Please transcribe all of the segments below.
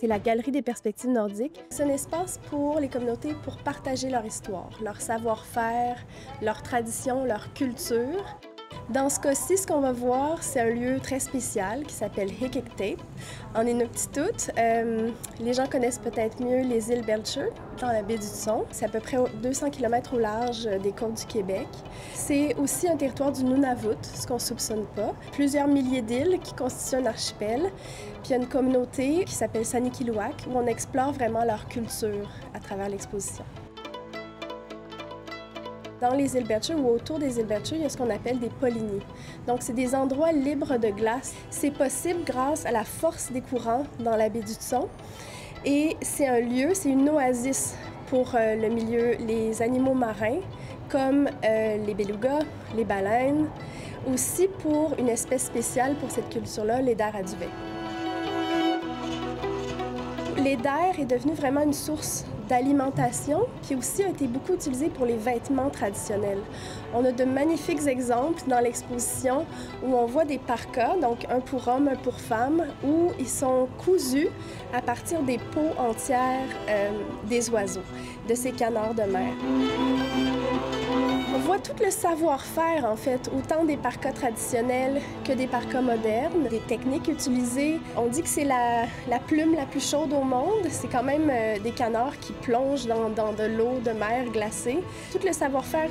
C'est la Galerie des perspectives nordiques. C'est un espace pour les communautés pour partager leur histoire, leur savoir-faire, leur tradition, leur culture. Dans ce cas-ci, ce qu'on va voir, c'est un lieu très spécial qui s'appelle Hiqaqtaq, en Inuktitut. Les gens connaissent peut-être mieux les îles Belcher, dans la baie du Son. C'est à peu près 200 km au large des côtes du Québec. C'est aussi un territoire du Nunavut, ce qu'on ne soupçonne pas. Plusieurs milliers d'îles qui constituent un archipel. Puis il y a une communauté qui s'appelle Sanikiluaq, où on explore vraiment leur culture à travers l'exposition. Dans les îles Belcher ou autour des îles Belcher, il y a ce qu'on appelle des polynies. Donc, c'est des endroits libres de glace. C'est possible grâce à la force des courants dans la baie du Son. Et c'est un lieu, c'est une oasis pour le milieu, les animaux marins, comme les belugas, les baleines. Aussi pour une espèce spéciale pour cette culture-là, l'eider à duvet. L'eider est devenu vraiment une source d'alimentation, qui aussi a été beaucoup utilisé pour les vêtements traditionnels. On a de magnifiques exemples dans l'exposition où on voit des parkas, donc un pour homme, un pour femme, où ils sont cousus à partir des peaux entières des oiseaux, de ces canards de mer. On voit tout le savoir-faire, en fait, autant des parkas traditionnels que des parkas modernes, des techniques utilisées. On dit que c'est la plume la plus chaude au monde. C'est quand même des canards qui plongent dans de l'eau de mer glacée. Tout le savoir-faire,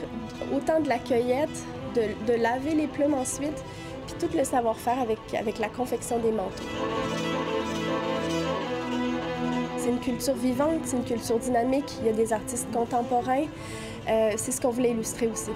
autant de la cueillette, de laver les plumes ensuite, puis tout le savoir-faire avec la confection des manteaux. C'est une culture vivante, c'est une culture dynamique. Il y a des artistes contemporains. C'est ce qu'on voulait illustrer aussi.